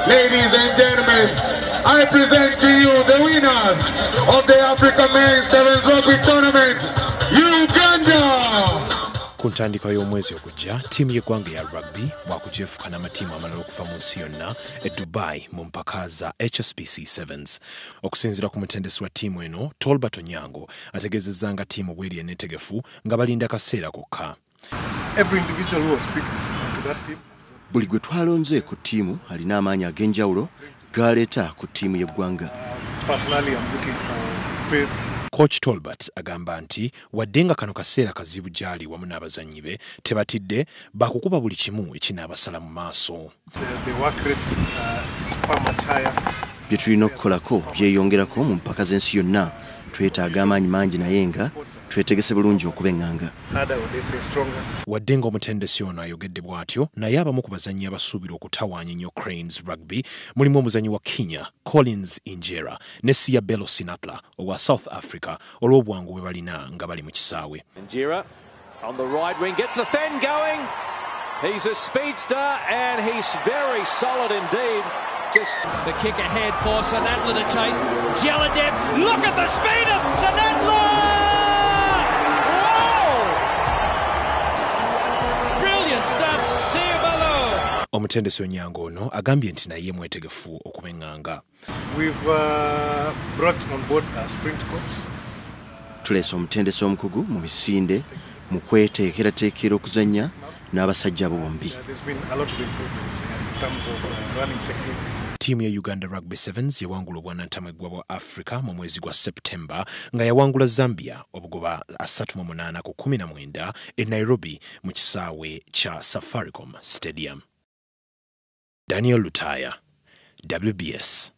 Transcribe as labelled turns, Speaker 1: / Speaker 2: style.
Speaker 1: Ladies and gentlemen, I present to you the winners of the Africa Men's Sevens Rugby Tournament, Uganda!
Speaker 2: Ku ntandikwa y'omwezi ogujja ttiimu y'eggwanga ya rugby bwakujeefuka n'amatiimu amalala okuva mu nsi yonna e Dubai mu mpaka za HSBC Sevens. Okusinziira ku mutendesi wa ttiimu eno Tolbert Onyango ategeezezza nga ttiimu bw'eri enneetegefu nga balinda kaseera kokka.
Speaker 3: Every individual who was picked to that team.
Speaker 4: Buli gwe twalonze ku ttiimu alina amaanyi ag'enjawulo galeeta ku ttiimu y'eggwanga.
Speaker 3: Personally, I'm looking for pace.
Speaker 2: Coach Tolbert agamba nti wadde nga kano kaseera kazibu gy'ali wamu n'abazannyi be tebatidde bakukuba buli kimu ekinaabasala mu maaso.
Speaker 3: The work rate is far much higher.
Speaker 4: Bye tulina okukolako byeyongerako mu mpaka z'ensi yonna. Twetaaga amaanyi mangi naye nga twetegese bulungi okuba eŋŋanga.
Speaker 2: Wadde nga omutendesi ono ayogedde bw'atyo naye abamu ku bazannyi abasuubira okutawaanya ennyo Cranes Rugby mulimu omuzannyi wa Kenya Collins Injera ne Sia Bello Sinatla owa South Africa olw'obwangu bwe balina nga bali mu kisaawe.
Speaker 5: Injera on the right wing gets the fen going. He's a speedster and he's very solid indeed. Just
Speaker 6: the kick ahead for Sinatla to chase. Jeladeb, look at the speed of Sinatla! Wow! Brilliant stuff, Sia Bello.
Speaker 2: Omutendesi Onyango ono agambye nti naye mwetegefu okuba eŋŋanga.
Speaker 3: We've brought on board a sprint coach.
Speaker 4: Tuleese omutendesi omukugu mu misinde mu kweteekerateekera okuzannya n'abasajja bombi.
Speaker 3: There's been a lot of improvement in terms of running technique.
Speaker 2: Ttiimu ya Uganda Rugby Sevens yawangula obwannantameggwa bwa Africa mu mwezi gwa September nga yawangula Zambia obugoba 38-19 e Nairobi mu kisaawe kya Safaricom Stadium. Daniel Lutaya, WBS.